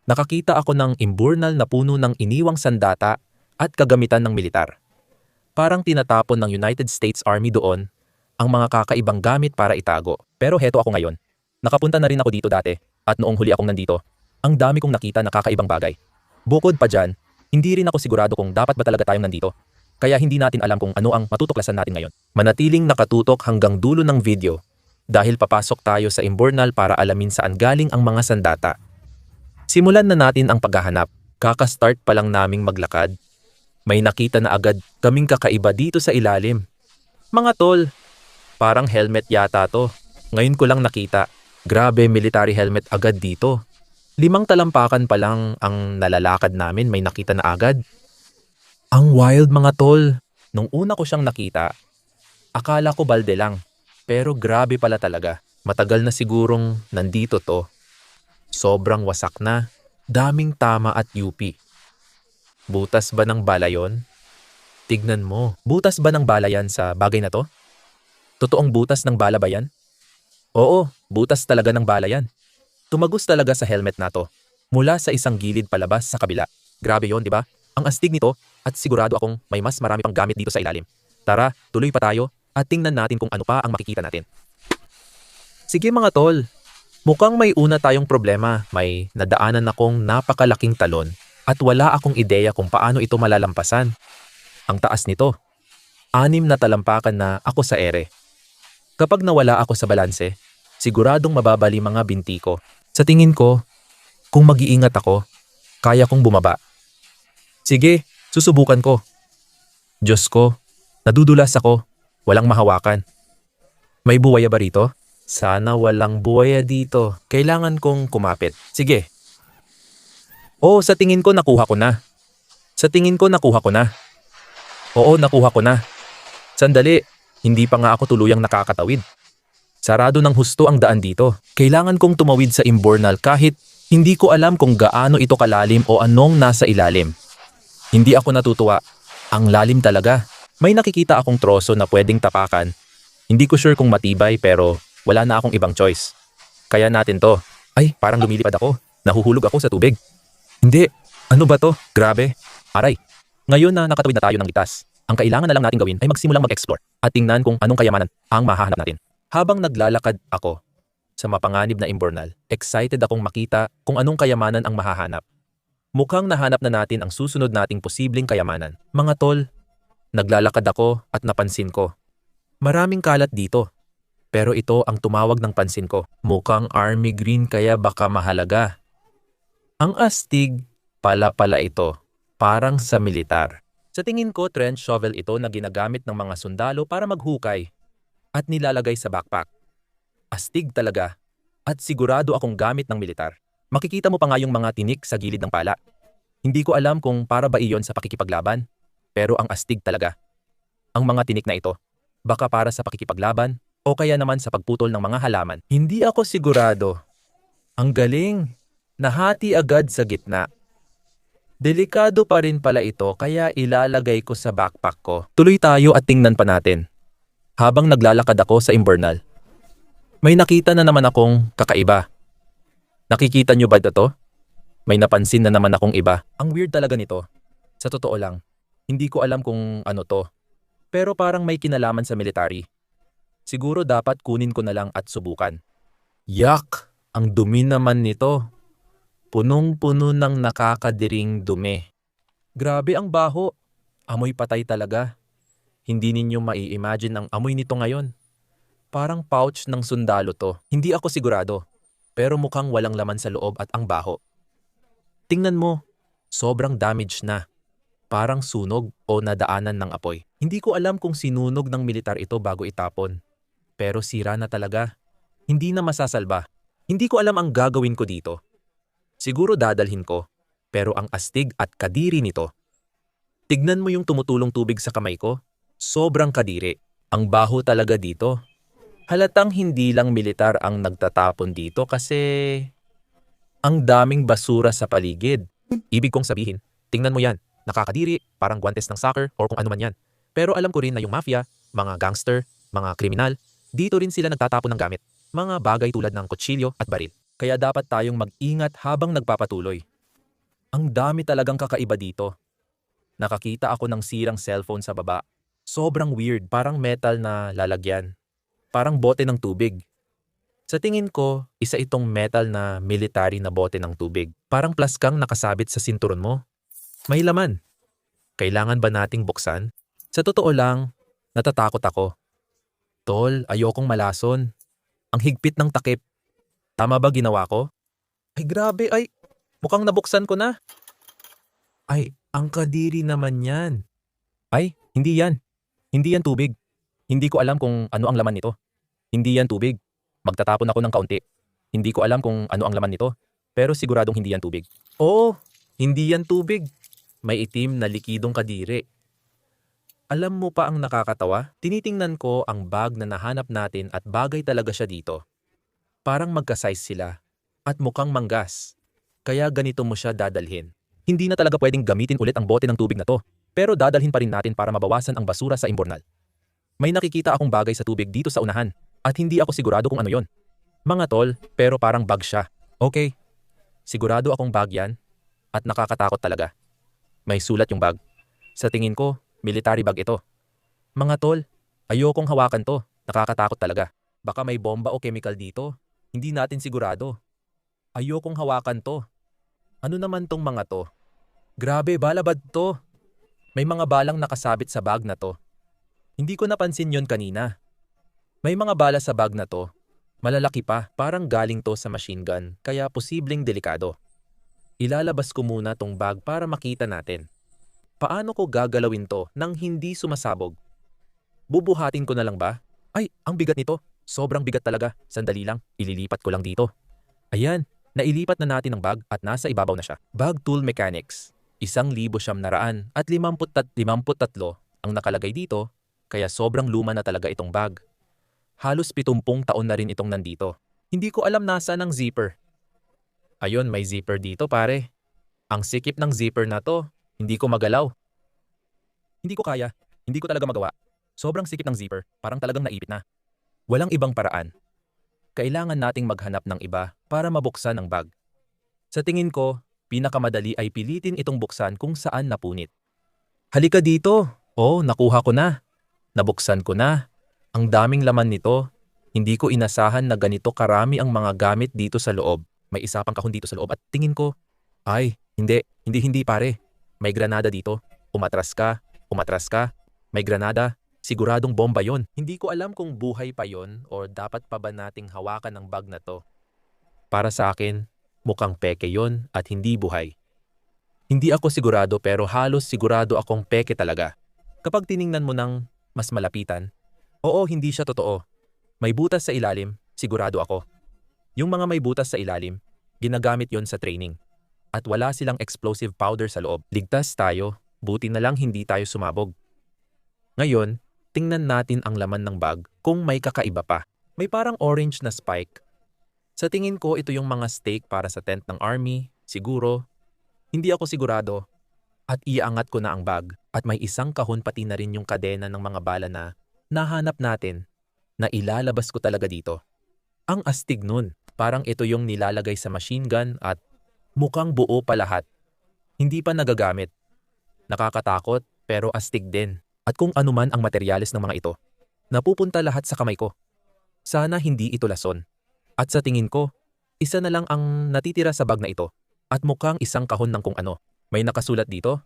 Nakakita ako ng imburnal na puno ng iniwang sandata at kagamitan ng militar. Parang tinatapon ng United States Army doon ang mga kakaibang gamit para itago. Pero heto ako ngayon. Nakapunta na rin ako dito dati at noong huli akong nandito, ang dami kong nakita na kakaibang bagay. Bukod pa dyan, hindi rin ako sigurado kung dapat ba talaga tayong nandito. Kaya hindi natin alam kung ano ang matutuklasan natin ngayon. Manatiling nakatutok hanggang dulo ng video dahil papasok tayo sa imburnal para alamin saan galing ang mga sandata. Simulan na natin ang paghahanap. Kaka-start pa lang naming maglakad. May nakita na agad kaming kakaiba dito sa ilalim. Mga tol, parang helmet yata to. Ngayon ko lang nakita. Grabe, military helmet agad dito. 5 talampakan pa lang ang nalalakad namin, may nakita na agad. Ang wild mga tol. Nung una ko siyang nakita, akala ko balde lang. Pero grabe pala talaga. Matagal na sigurong nandito to. Sobrang wasak na. Daming tama at UP. Butas ba ng bala yon? Tignan mo. Butas ba ng bala yan sa bagay na to? Totoong butas ng bala ba yan? Oo, butas talaga ng bala yan. Tumagos talaga sa helmet na to. Mula sa isang gilid palabas sa kabila. Grabe yon, di ba? Ang astig nito at sigurado akong may mas marami pang gamit dito sa ilalim. Tara, tuloy pa tayo at tingnan natin kung ano pa ang makikita natin. Sige mga tol, mukhang may una tayong problema. May nadaanan akong napakalaking talon at wala akong ideya kung paano ito malalampasan. Ang taas nito. 6 na talampakan na ako sa ere. Kapag nawala ako sa balanse, siguradong mababali mga binti ko. Sa tingin ko, kung mag-iingat ako, kaya kong bumaba. Sige, susubukan ko. Diyos ko, nadudulas ako, walang mahawakan. May buwaya ba rito? Sana walang buwaya dito. Kailangan kong kumapit. Sige. Oo, sa tingin ko nakuha ko na. Oo, nakuha ko na. Sandali, hindi pa nga ako tuluyang nakakatawid. Sarado ng husto ang daan dito. Kailangan kong tumawid sa imburnal kahit hindi ko alam kung gaano ito kalalim o anong nasa ilalim. Hindi ako natutuwa. Ang lalim talaga. May nakikita akong troso na pwedeng tapakan. Hindi ko sure kung matibay pero wala na akong ibang choice. Kaya natin to. Ay, parang lumilipad ako. Nahuhulog ako sa tubig. Hindi. Ano ba to? Grabe. Aray. Ngayon na nakatawid na tayo ng ligtas, ang kailangan na lang natin gawin ay magsimulang mag-explore at tingnan kung anong kayamanan ang mahahanap natin. Habang naglalakad ako sa mapanganib na imburnal, excited akong makita kung anong kayamanan ang mahahanap. Mukhang nahanap na natin ang susunod nating posibleng kayamanan. Mga tol, naglalakad ako at napansin ko. Maraming kalat dito. Pero ito ang tumawag ng pansin ko. Mukhang army green kaya baka mahalaga. Ang astig pala ito. Parang sa militar. Sa tingin ko, trench shovel ito na ginagamit ng mga sundalo para maghukay at nilalagay sa backpack. Astig talaga at sigurado akong gamit ng militar. Makikita mo pa nga yung mga tinik sa gilid ng pala. Hindi ko alam kung para ba iyon sa pakikipaglaban, pero ang astig talaga. Ang mga tinik na ito, baka para sa pakikipaglaban o kaya naman sa pagputol ng mga halaman. Hindi ako sigurado. Ang galing, nahati agad sa gitna. Delikado pa rin pala ito kaya ilalagay ko sa backpack ko. Tuloy tayo at tingnan pa natin. Habang naglalakad ako sa imburnal, may nakita na naman akong kakaiba. Nakikita nyo ba ito? May napansin na naman akong iba. Ang weird talaga nito. Sa totoo lang, hindi ko alam kung ano to. Pero parang may kinalaman sa military. Siguro dapat kunin ko na lang at subukan. Yak! Ang dumi naman nito. Punong-puno ng nakakadiring dumi. Grabe ang baho. Amoy patay talaga. Hindi ninyo mai-imagine ang amoy nito ngayon. Parang pouch ng sundalo to. Hindi ako sigurado. Pero mukhang walang laman sa loob at ang baho. Tingnan mo, sobrang damage na. Parang sunog o nadaanan ng apoy. Hindi ko alam kung sinunog ng militar ito bago itapon. Pero sira na talaga. Hindi na masasalba. Hindi ko alam ang gagawin ko dito. Siguro dadalhin ko. Pero ang astig at kadiri nito. Tignan mo yung tumutulong tubig sa kamay ko. Sobrang kadiri. Ang baho talaga dito. Halatang hindi lang militar ang nagtatapon dito kasi ang daming basura sa paligid. Ibig kong sabihin, tingnan mo yan. Nakakadiri, parang guwantes ng soccer or kung ano man yan. Pero alam ko rin na yung mafia, mga gangster, mga kriminal, dito rin sila nagtatapon ng gamit. Mga bagay tulad ng kutsilyo at baril. Kaya dapat tayong mag-ingat habang nagpapatuloy. Ang dami talagang kakaiba dito. Nakakita ako ng sirang cellphone sa baba. Sobrang weird, parang metal na lalagyan. Parang bote ng tubig. Sa tingin ko, isa itong metal na military na bote ng tubig. Parang plaskang nakasabit sa sinturon mo. May laman. Kailangan ba nating buksan? Sa totoo lang, natatakot ako. Tol, ayokong malason. Ang higpit ng takip. Tama ba ginawa ko? Ay grabe, ay mukhang nabuksan ko na. Ay, ang kadiri naman yan. Ay, hindi yan. Hindi yan tubig. Hindi ko alam kung ano ang laman nito. Hindi yan tubig. Magtatapon ako ng kaunti. Hindi ko alam kung ano ang laman nito. Pero siguradong hindi yan tubig. Oo, hindi yan tubig. May itim na likidong kadiri. Alam mo pa ang nakakatawa? Tinitingnan ko ang bag na nahanap natin at bagay talaga siya dito. Parang magka-size sila. At mukhang manggas. Kaya ganito mo siya dadalhin. Hindi na talaga pwedeng gamitin ulit ang bote ng tubig na to. Pero dadalhin pa rin natin para mabawasan ang basura sa imbornal. May nakikita akong bagay sa tubig dito sa unahan. At hindi ako sigurado kung ano yon. Mga tol, pero parang bag siya. Okay. Sigurado akong bag yan. At nakakatakot talaga. May sulat yung bag. Sa tingin ko, military bag ito. Mga tol, ayokong hawakan to. Nakakatakot talaga. Baka may bomba o chemical dito. Hindi natin sigurado. Ayokong hawakan to. Ano naman tong mga to? Grabe, balabad to. May mga balang nakasabit sa bag na to. Hindi ko napansin yon kanina. May mga bala sa bag na to. Malalaki pa, parang galing to sa machine gun, kaya posibleng delikado. Ilalabas ko muna tong bag para makita natin. Paano ko gagalawin to nang hindi sumasabog? Bubuhatin ko na lang ba? Ay, ang bigat nito. Sobrang bigat talaga. Sandali lang, ililipat ko lang dito. Ayan, nailipat na natin ang bag at nasa ibabaw na siya. Bag Tool Mechanics. 1,953 ang nakalagay dito, kaya sobrang luma na talaga itong bag. Halos 70 taon na rin itong nandito. Hindi ko alam nasaan ang zipper. Ayun, may zipper dito pare. Ang sikip ng zipper na to, hindi ko magalaw. Hindi ko kaya, hindi ko talaga magawa. Sobrang sikip ng zipper, parang talagang naipit na. Walang ibang paraan. Kailangan nating maghanap ng iba para mabuksan ang bag. Sa tingin ko, pinakamadali ay pilitin itong buksan kung saan napunit. Halika dito. Oh, nakuha ko na. Nabuksan ko na. Ang daming laman nito. Hindi ko inasahan na ganito karami ang mga gamit dito sa loob. May isa pang kahon dito sa loob at tingin ko, ay, hindi pare. May granada dito. Umatras ka. May granada. Siguradong bomba yon. Hindi ko alam kung buhay pa yon o dapat pa ba nating hawakan ang bag na to. Para sa akin, mukhang peke yon at hindi buhay. Hindi ako sigurado pero halos sigurado akong peke talaga. Kapag tiningnan mo ng mas malapitan, oo, hindi siya totoo. May butas sa ilalim, sigurado ako. Yung mga may butas sa ilalim, ginagamit yon sa training. At wala silang explosive powder sa loob. Ligtas tayo, buti na lang hindi tayo sumabog. Ngayon, tingnan natin ang laman ng bag kung may kakaiba pa. May parang orange na spike. Sa tingin ko, ito yung mga stake para sa tent ng army, siguro. Hindi ako sigurado. At iaangat ko na ang bag at may isang kahon pati na rin yung kadena ng mga bala na nahanap natin na ilalabas ko talaga dito. Ang astig nun, parang ito yung nilalagay sa machine gun at mukhang buo pa lahat. Hindi pa nagagamit. Nakakatakot pero astig din. At kung anuman ang materyales ng mga ito, napupunta lahat sa kamay ko. Sana hindi ito lason. At sa tingin ko, isa na lang ang natitira sa bag na ito at mukhang isang kahon ng kung ano. May nakasulat dito,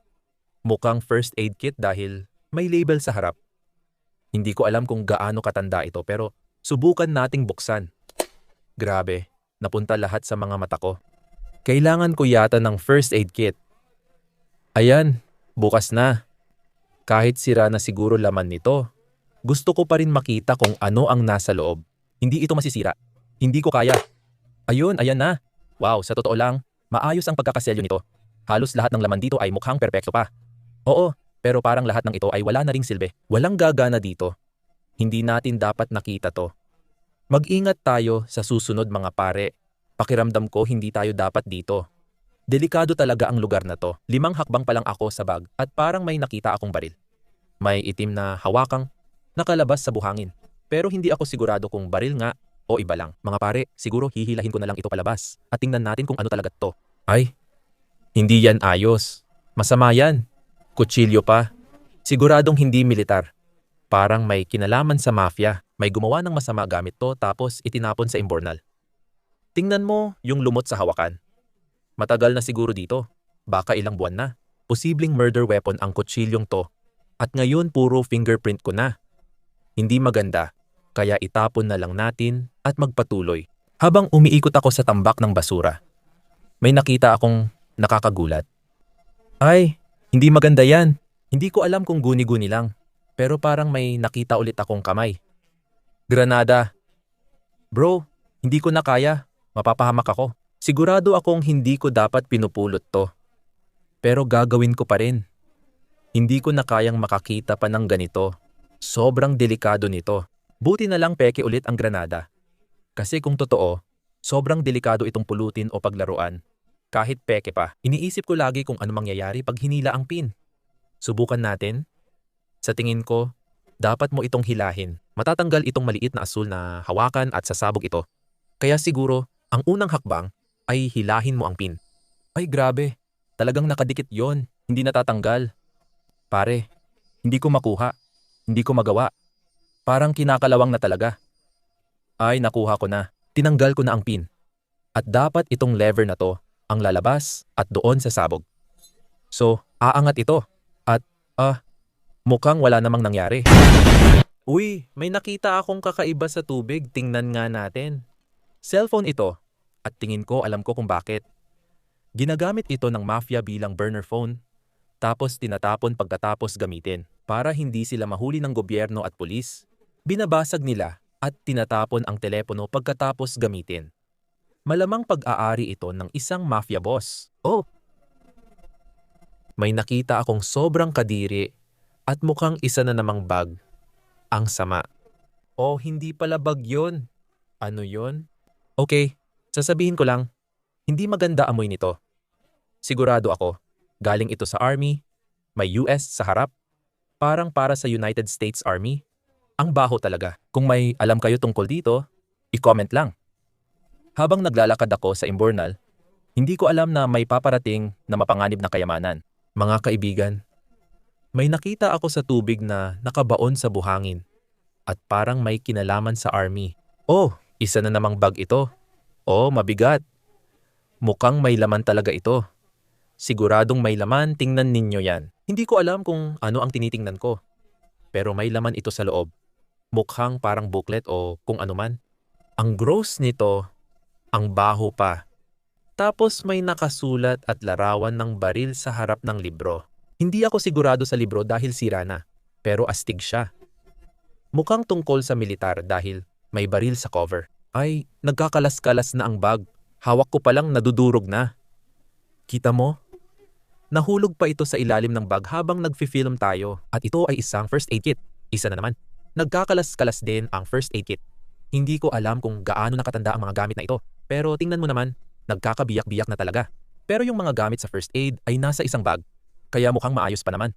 mukhang first aid kit dahil may label sa harap. Hindi ko alam kung gaano katanda ito pero subukan nating buksan. Grabe, napunta lahat sa mga mata ko. Kailangan ko yata ng first aid kit. Ayan, bukas na. Kahit sira na siguro laman nito, gusto ko pa rin makita kung ano ang nasa loob. Hindi ito masisira. Hindi ko kaya. Ayun, ayan na. Wow, sa totoo lang, maayos ang pagkakaselyo nito. Halos lahat ng laman dito ay mukhang perpekto pa. Oo, pero parang lahat ng ito ay wala na ring silbi. Walang gagana dito. Hindi natin dapat nakita to. Mag-ingat tayo sa susunod mga pare. Pakiramdam ko hindi tayo dapat dito. Delikado talaga ang lugar na to. 5 hakbang pa lang ako sa bag at parang may nakita akong baril. May itim na hawakang nakalabas sa buhangin. Pero hindi ako sigurado kung baril nga o iba lang. Mga pare, siguro hihilahin ko na lang ito palabas at tingnan natin kung ano talaga to. Ay, Hindi yan ayos. Masama yan. Kutsilyo pa. Siguradong hindi militar. Parang may kinalaman sa mafia. May gumawa ng masama gamit to tapos itinapon sa imbornal. Tingnan mo yung lumot sa hawakan. Matagal na siguro dito. Baka ilang buwan na. Posibleng murder weapon ang kutsilyong to. At ngayon puro fingerprint ko na. Hindi maganda. Kaya itapon na lang natin at magpatuloy. Habang umiikot ako sa tambak ng basura, may nakita akong nakakagulat. Ay, hindi maganda yan. Hindi ko alam kung guni-guni lang. Pero parang may nakita ulit akong kamay. Granada. Bro, hindi ko na kaya. Mapapahamak ako. Sigurado akong hindi ko dapat pinupulot to. Pero gagawin ko pa rin. Hindi ko na kayang makakita pa ng ganito. Sobrang delikado nito. Buti na lang peke ulit ang granada. Kasi kung totoo, sobrang delikado itong pulutin o paglaruan. Kahit peke pa, iniisip ko lagi kung ano mangyayari pag hinila ang pin. Subukan natin. Sa tingin ko, dapat mo itong hilahin. Matatanggal itong maliit na asul na hawakan at sasabog ito. Kaya siguro, ang unang hakbang ay hilahin mo ang pin. Ay grabe, talagang nakadikit yon, hindi natatanggal. Pare, hindi ko makuha, hindi ko magawa. Parang kinakalawang na talaga. Ay nakuha ko na, tinanggal ko na ang pin. At dapat itong lever na to ang lalabas at doon sa sabog. So, aangat ito at mukhang wala namang nangyari. Uy, may nakita akong kakaiba sa tubig, tingnan nga natin. Cellphone ito at tingin ko alam ko kung bakit. Ginagamit ito ng mafia bilang burner phone tapos tinatapon pagkatapos gamitin para hindi sila mahuli ng gobyerno at pulis. Binabasag nila at tinatapon ang telepono pagkatapos gamitin. Malamang pag-aari ito ng isang mafia boss. Oh! May nakita akong sobrang kadiri at mukhang isa na namang bag. Ang sama. Oh, hindi pala bag yun. Ano yun? Okay, sasabihin ko lang, hindi maganda amoy nito. Sigurado ako, galing ito sa Army, may US sa harap, parang para sa United States Army. Ang baho talaga. Kung may alam kayo tungkol dito, i-comment lang. Habang naglalakad ako sa imbornal, hindi ko alam na may paparating na mapanganib na kayamanan. Mga kaibigan, may nakita ako sa tubig na nakabaon sa buhangin at parang may kinalaman sa Army. Oh, isa na namang bag ito. Oh, mabigat. Mukhang may laman talaga ito. Siguradong may laman, tingnan ninyo yan. Hindi ko alam kung ano ang tinitingnan ko. Pero may laman ito sa loob. Mukhang parang booklet o kung ano man. Ang gross nito, ang baho pa. Tapos may nakasulat at larawan ng baril sa harap ng libro. Hindi ako sigurado sa libro dahil sira na, pero astig siya. Mukhang tungkol sa militar dahil may baril sa cover. Ay, nagkakalas-kalas na ang bag. Hawak ko palang nadudurog na. Kita mo? Nahulog pa ito sa ilalim ng bag habang nagfi-film tayo at ito ay isang first aid kit. Isa na naman. Nagkakalas-kalas din ang first aid kit. Hindi ko alam kung gaano nakatanda ang mga gamit na ito. Pero tingnan mo naman, nagkakabiyak-biyak na talaga. Pero yung mga gamit sa first aid ay nasa isang bag. Kaya mukhang maayos pa naman.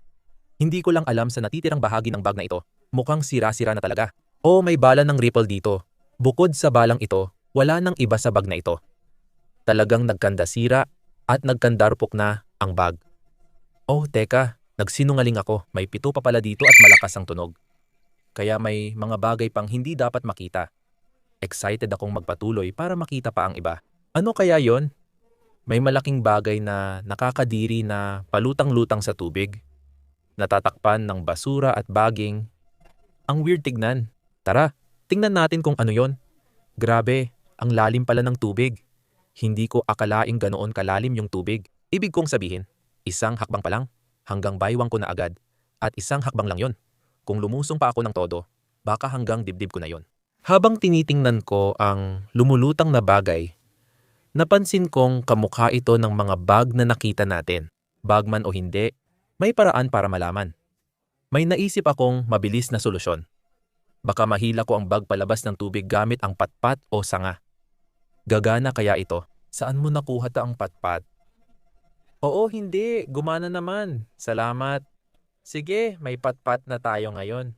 Hindi ko lang alam sa natitirang bahagi ng bag na ito. Mukhang sira-sira na talaga. O may bala ng ripple dito. Bukod sa balang ito, wala nang iba sa bag na ito. Talagang nagkandasira at nagkandarupok na ang bag. Oh, teka, nagsinungaling ako. May pito pa pala dito at malakas ang tunog. Kaya may mga bagay pang hindi dapat makita. Excited akong magpatuloy para makita pa ang iba. Ano kaya yon? May malaking bagay na nakakadiri na palutang-lutang sa tubig. Natatakpan ng basura at baging. Ang weird tignan. Tara, tingnan natin kung ano yon. Grabe, ang lalim pala ng tubig. Hindi ko akalaing ganoon kalalim yung tubig. Ibig kong sabihin, isang hakbang pa lang, hanggang baywang ko na agad. At isang hakbang lang yon. Kung lumusong pa ako ng todo, baka hanggang dibdib ko na yon. Habang tinitingnan ko ang lumulutang na bagay, napansin kong kamukha ito ng mga bag na nakita natin. Bag man o hindi, may paraan para malaman. May naisip akong mabilis na solusyon. Baka mahila ko ang bag palabas ng tubig gamit ang patpat o sanga. Gagana kaya ito? Saan mo nakuha ta ang patpat? Oo, hindi. Gumana naman. Salamat. Sige, may patpat na tayo ngayon.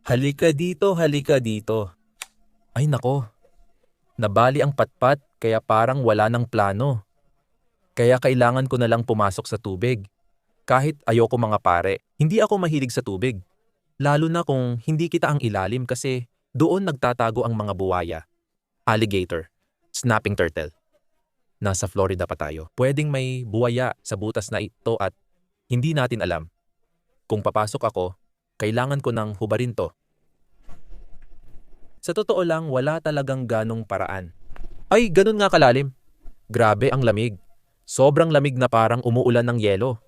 Halika dito, halika dito. Ay nako, nabali ang patpat kaya parang wala ng plano. Kaya kailangan ko na lang pumasok sa tubig. Kahit ayoko mga pare, hindi ako mahilig sa tubig. Lalo na kung hindi kita ang ilalim kasi doon nagtatago ang mga buwaya, alligator, snapping turtle. Nasa Florida pa tayo. Pwedeng may buwaya sa butas na ito at hindi natin alam. Kung papasok ako, kailangan ko nang hubarin to. Sa totoo lang, wala talagang ganong paraan. Ay, ganun nga kalalim. Grabe ang lamig. Sobrang lamig na parang umuulan ng yelo.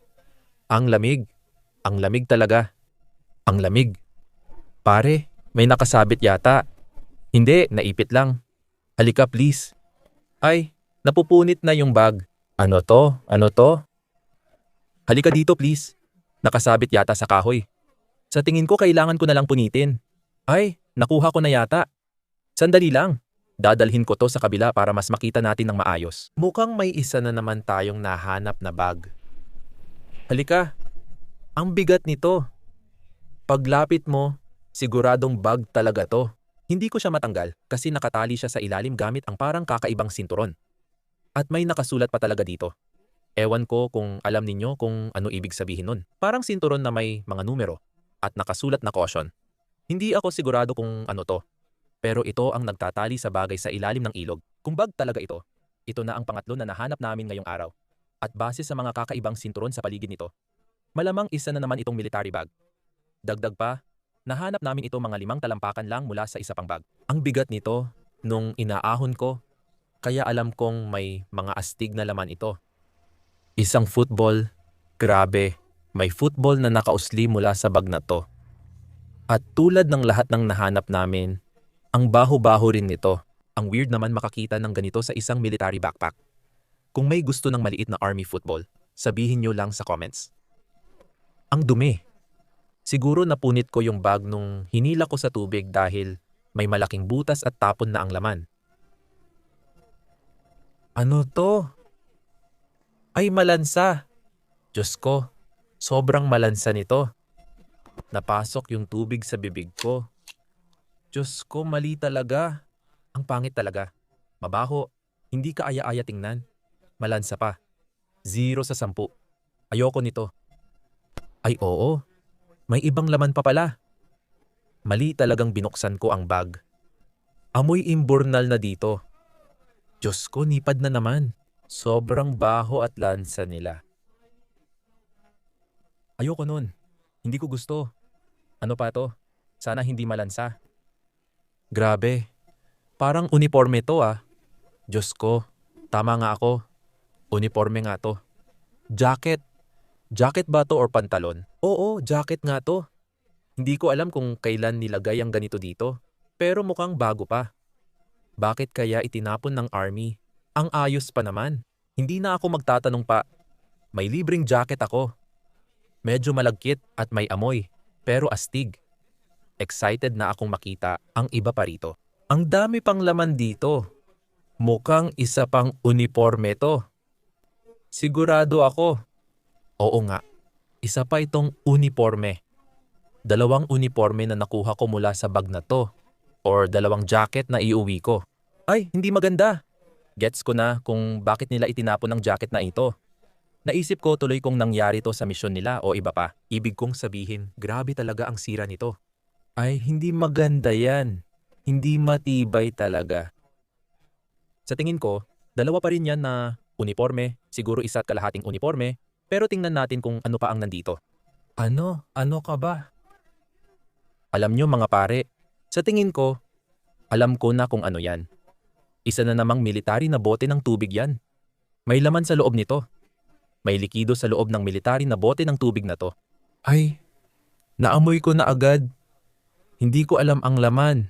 Ang lamig. Ang lamig talaga. Ang lamig. Pare, may nakasabit yata. Hindi, naipit lang. Halika please. Ay, napupunit na yung bag. Ano to? Ano to? Halika dito please. Nakasabit yata sa kahoy. Sa tingin ko kailangan ko na lang punitin. Ay, nakuha ko na yata. Sandali lang. Dadalhin ko to sa kabila para mas makita natin ng maayos. Mukhang may isa na naman tayong nahanap na bag. Halika. Ang bigat nito. Paglapit mo, siguradong bag talaga to. Hindi ko siya matanggal kasi nakatali siya sa ilalim gamit ang parang kakaibang sinturon. At may nakasulat pa talaga dito. Ewan ko kung alam ninyo kung ano ibig sabihin nun. Parang sinturon na may mga numero at nakasulat na caution. Hindi ako sigurado kung ano to. Pero ito ang nagtatali sa bagay sa ilalim ng ilog. Kung bag talaga ito, ito na ang pangatlo na nahanap namin ngayong araw. At base sa mga kakaibang sinturon sa paligid nito, malamang isa na naman itong military bag. Dagdag pa, nahanap namin ito mga 5 talampakan lang mula sa isa pang bag. Ang bigat nito nung inaahon ko, kaya alam kong may mga astig na laman ito. Isang football, grabe, may football na nakausli mula sa bag na to. At tulad ng lahat ng nahanap namin, ang baho-baho rin nito. Ang weird naman makakita ng ganito sa isang military backpack. Kung may gusto ng maliit na army football, sabihin nyo lang sa comments. Ang dumi. Siguro napunit ko yung bag nung hinila ko sa tubig dahil may malaking butas at tapon na ang laman. Ano to? Ay, malansa. Diyos ko, sobrang malansa nito. Napasok yung tubig sa bibig ko. Diyos ko, mali talaga. Ang pangit talaga. Mabaho. Hindi ka aya-aya tingnan. Malansa pa. 0 sa 10. Ayoko nito. Ay oo. May ibang laman pa pala. Mali talagang binuksan ko ang bag. Amoy imburnal na dito. Diyos ko, nipad na naman. Sobrang baho at lansa nila. Ayoko nun. Hindi ko gusto. Ano pa to? Sana hindi malansa. Grabe. Parang uniforme to ah. Diyos ko. Tama nga ako. Uniforme nga to. Jacket. Jacket ba to or pantalon? Oo, jacket nga to. Hindi ko alam kung kailan nilagay ang ganito dito. Pero mukhang bago pa. Bakit kaya itinapon ng army? Ang ayos pa naman. Hindi na ako magtatanong pa. May libreng jacket ako. Medyo malagkit at may amoy. Pero astig. Excited na akong makita ang iba pa rito. Ang dami pang laman dito. Mukhang isa pang uniforme to. Sigurado ako. Oo nga, isa pa itong uniforme. 2 uniforme na nakuha ko mula sa bag na to. Or 2 jacket na iuwi ko. Ay, hindi maganda. Gets ko na kung bakit nila itinapon ang jacket na ito. Naisip ko tuloy kung nangyari to sa misyon nila o iba pa. Ibig kong sabihin, grabe talaga ang sira nito. Ay, hindi maganda yan. Hindi matibay talaga. Sa tingin ko, 2 pa rin yan na uniforme, siguro 1 at kalahating uniforme, pero tingnan natin kung ano pa ang nandito. Ano? Ano ka ba? Alam nyo mga pare, sa tingin ko, alam ko na kung ano yan. Isa na namang military na bote ng tubig yan. May laman sa loob nito. May likido sa loob ng military na bote ng tubig na to. Ay, naamoy ko na agad. Hindi ko alam ang laman,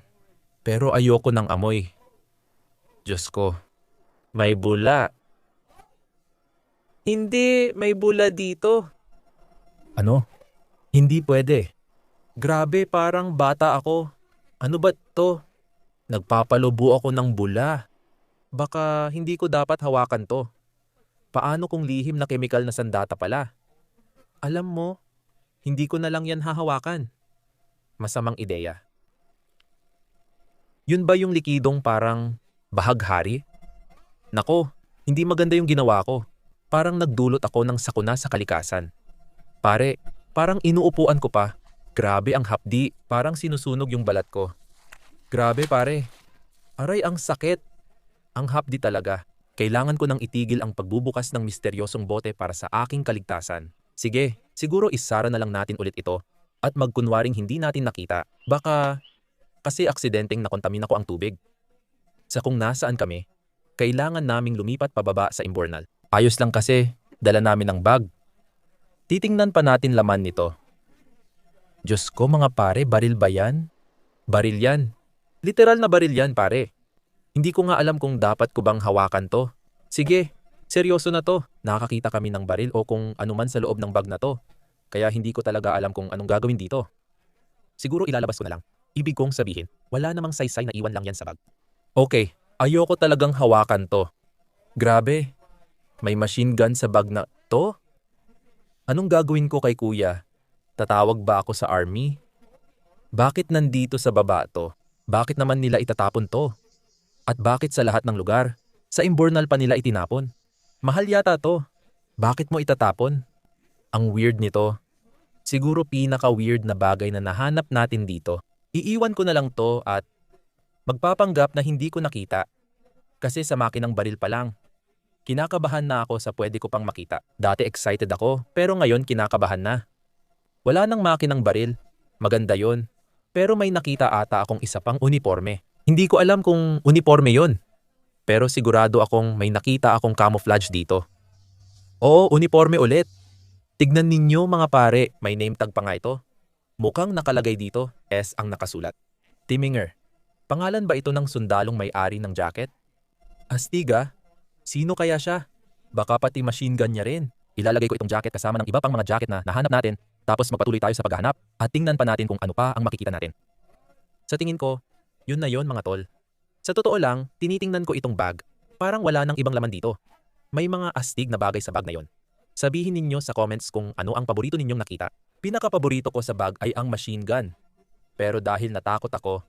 pero ayoko ng amoy. Diyos ko, may bula. Hindi, may bula dito. Ano? Hindi pwede. Grabe, parang bata ako. Ano ba to? Nagpapalubo ako ng bula. Baka hindi ko dapat hawakan to. Paano kung lihim na kemikal na sandata pala? Alam mo, hindi ko na lang yan hahawakan. Masamang ideya. Yun ba yung likidong parang bahaghari? Nako, hindi maganda yung ginawa ko. Parang nagdulot ako ng sakuna sa kalikasan. Pare, parang inuupuan ko pa. Grabe ang hapdi, parang sinusunog yung balat ko. Grabe pare. Aray, ang sakit. Ang hapdi talaga. Kailangan ko nang itigil ang pagbubukas ng misteryosong bote para sa aking kaligtasan. Sige, siguro isara na lang natin ulit ito at magkunwaring hindi natin nakita. Baka kasi aksidenteng nakontamina ko ang tubig. Sa kung nasaan kami, kailangan naming lumipat pababa sa imbornal. Ayos lang kasi, dala namin ang bag. Titingnan pa natin laman nito. Diyos ko mga pare, baril ba yan? Baril yan. Literal na baril yan pare. Hindi ko nga alam kung dapat ko bang hawakan to. Sige, seryoso na to. Nakakita kami ng baril o kung anuman sa loob ng bag na to. Kaya hindi ko talaga alam kung anong gagawin dito. Siguro ilalabas ko na lang. Ibig kong sabihin, wala namang saysay na iwan lang yan sa bag. Okay, ayoko talagang hawakan to. Grabe, may machine gun sa bag na to? Anong gagawin ko kay kuya? Tatawag ba ako sa army? Bakit nandito sa baba to? Bakit naman nila itatapon to? At bakit sa lahat ng lugar? Sa imbornal pa nila itinapon? Mahal yata to. Bakit mo itatapon? Ang weird nito. Siguro pinaka-weird na bagay na nahanap natin dito. Iiwan ko na lang to at magpapanggap na hindi ko nakita. Kasi sa makinang baril pa lang. Kinakabahan na ako sa pwede ko pang makita. Dati excited ako, pero ngayon kinakabahan na. Wala nang makinang baril. Maganda yon. Pero may nakita ata akong isa pang uniforme. Hindi ko alam kung uniforme yon. Pero sigurado akong may nakita akong camouflage dito. Oo, uniforme ulit. Tignan ninyo mga pare, may name tag pa nga ito. Mukhang nakalagay dito, S ang nakasulat. Timinger. Pangalan ba ito ng sundalong may-ari ng jacket? Astiga? Sino kaya siya? Baka pati machine gun niya rin. Ilalagay ko itong jacket kasama ng iba pang mga jacket na nahanap natin, tapos magpatuloy tayo sa paghahanap at tingnan pa natin kung ano pa ang makikita natin. Sa tingin ko, yun na yun mga tol. Sa totoo lang, tinitingnan ko itong bag. Parang wala nang ibang laman dito. May mga astig na bagay sa bag na yon. Sabihin ninyo sa comments kung ano ang paborito ninyong nakita. Pinaka-paborito ko sa bag ay ang machine gun. Pero dahil natakot ako,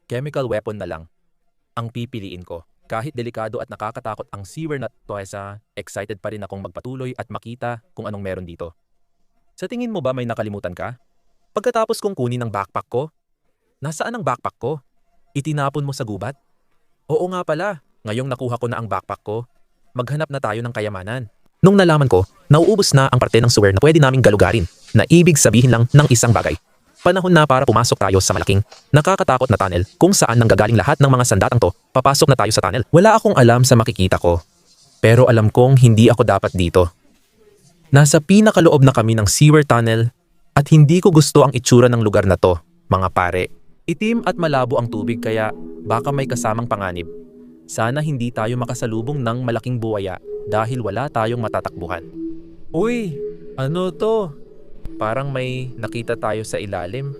chemical weapon na lang ang pipiliin ko. Kahit delikado at nakakatakot ang sewer na toesa, excited pa rin akong magpatuloy at makita kung anong meron dito. Sa tingin mo ba may nakalimutan ka? Pagkatapos kong kunin ang backpack ko, nasaan ang backpack ko? Itinapon mo sa gubat? Oo nga pala, ngayong nakuha ko na ang backpack ko, maghanap na tayo ng kayamanan. Nung nalaman ko, nauubos na ang parte ng sewer na pwede naming galugarin, na ibig sabihin lang ng isang bagay. Panahon na para pumasok tayo sa malaking, nakakatakot na tunnel kung saan nanggagaling lahat ng mga sandatang to. Papasok na tayo sa tunnel. Wala akong alam sa makikita ko, pero alam kong hindi ako dapat dito. Nasa pinakaloob na kami ng sewer tunnel at hindi ko gusto ang itsura ng lugar na to, mga pare. Itim at malabo ang tubig kaya baka may kasamang panganib. Sana hindi tayo makasalubong ng malaking buwaya dahil wala tayong matatakbuhan. Uy, ano to? Parang may nakita tayo sa ilalim.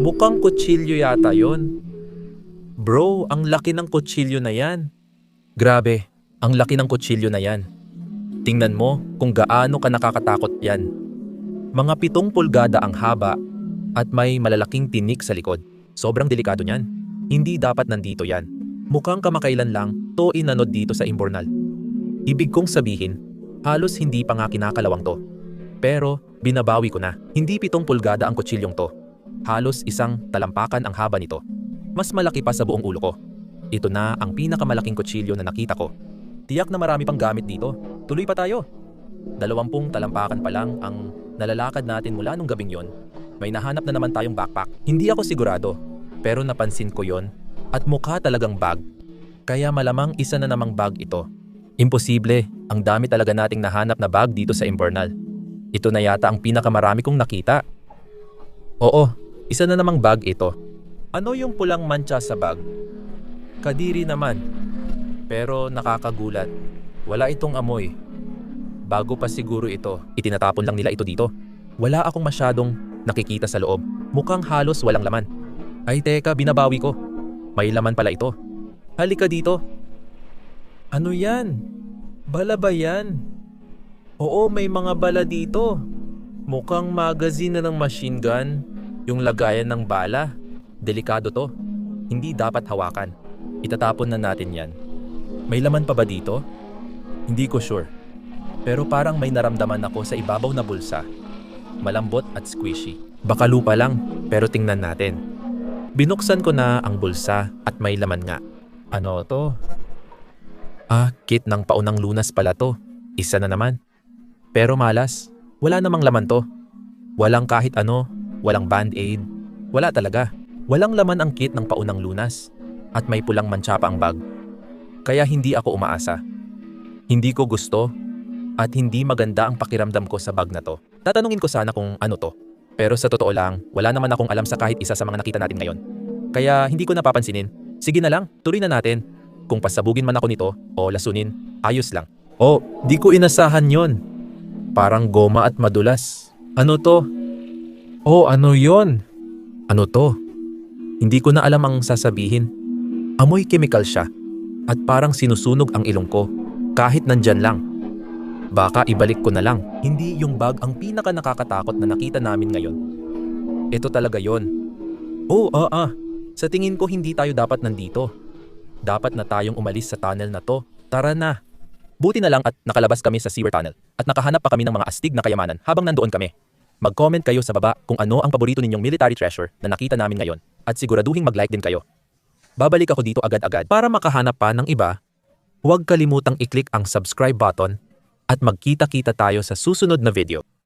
Mukhang kutsilyo yata yon. Bro, ang laki ng kutsilyo na yan. Grabe, ang laki ng kutsilyo na yan. Tingnan mo kung gaano ka nakakatakot yan. Mga 7 pulgada ang haba at may malalaking tinik sa likod. Sobrang delikado niyan. Hindi dapat nandito yan. Mukhang kamakailan lang to inanod dito sa imbornal. Ibig kong sabihin, halos hindi pa nga kinakalawang to. Pero binabawi ko na. Hindi 7 pulgada ang kutsilyong to. Halos isang talampakan ang haba nito. Mas malaki pa sa buong ulo ko. Ito na ang pinakamalaking kutsilyo na nakita ko. Tiyak na marami pang gamit dito. Tuloy pa tayo. 20 talampakan pa lang ang nalalakad natin mula nung gabing yon. May nahanap na naman tayong backpack. Hindi ako sigurado, pero napansin ko yon at mukha talagang bag. Kaya malamang isa na namang bag ito. Imposible, ang dami talaga nating nahanap na bag dito sa imbornal. Ito na yata ang pinakamarami kong nakita. Oo, isa na namang bag ito. Ano yung pulang mantsa sa bag? Kadiri naman. Pero nakakagulat. Wala itong amoy. Bago pa siguro ito, itinatapon lang nila ito dito. Wala akong masyadong nakikita sa loob. Mukhang halos walang laman. Ay teka, binabawi ko. May laman pala ito. Halika dito. Ano yan? Bala ba yan? Oo, may mga bala dito. Mukhang magazine na ng machine gun. Yung lagayan ng bala. Delikado to. Hindi dapat hawakan. Itatapon na natin yan. May laman pa ba dito? Hindi ko sure. Pero parang may naramdaman ako sa ibabaw na bulsa. Malambot at squishy. Baka lupa lang, pero tingnan natin. Binuksan ko na ang bulsa at may laman nga. Ano to? Kit ng paunang lunas pala to. Isa na naman. Pero malas, wala namang laman to. Walang kahit ano, walang band-aid. Wala talaga. Walang laman ang kit ng paunang lunas. At may pulang mantsa pa ang bag. Kaya hindi ako umaasa. Hindi ko gusto at hindi maganda ang pakiramdam ko sa bag na to. Tatanungin ko sana kung ano to. Pero sa totoo lang, wala naman akong alam sa kahit isa sa mga nakita natin ngayon. Kaya hindi ko napapansinin. Sige na lang, tuloy na natin. Kung pasabugin man ako nito o lasunin, ayos lang. Di ko inasahan yon. Parang goma at madulas. Ano to? Ano yon? Ano to? Hindi ko na alam ang sasabihin. Amoy chemical siya at parang sinusunog ang ilong ko kahit nandyan lang. Baka ibalik ko na lang. Hindi yung bag ang pinaka nakakatakot na nakita namin ngayon. Ito talaga yon. Sa tingin ko hindi tayo dapat nandito. Dapat na tayong umalis sa tunnel na to. Tara na. Buti na lang at nakalabas kami sa sewer tunnel at nakahanap pa kami ng mga astig na kayamanan habang nandoon kami. Mag-comment kayo sa baba kung ano ang paborito ninyong military treasure na nakita namin ngayon at siguraduhin mag-like din kayo. Babalik ako dito agad-agad para makahanap pa ng iba. Huwag kalimutang i-click ang subscribe button at magkita-kita tayo sa susunod na video.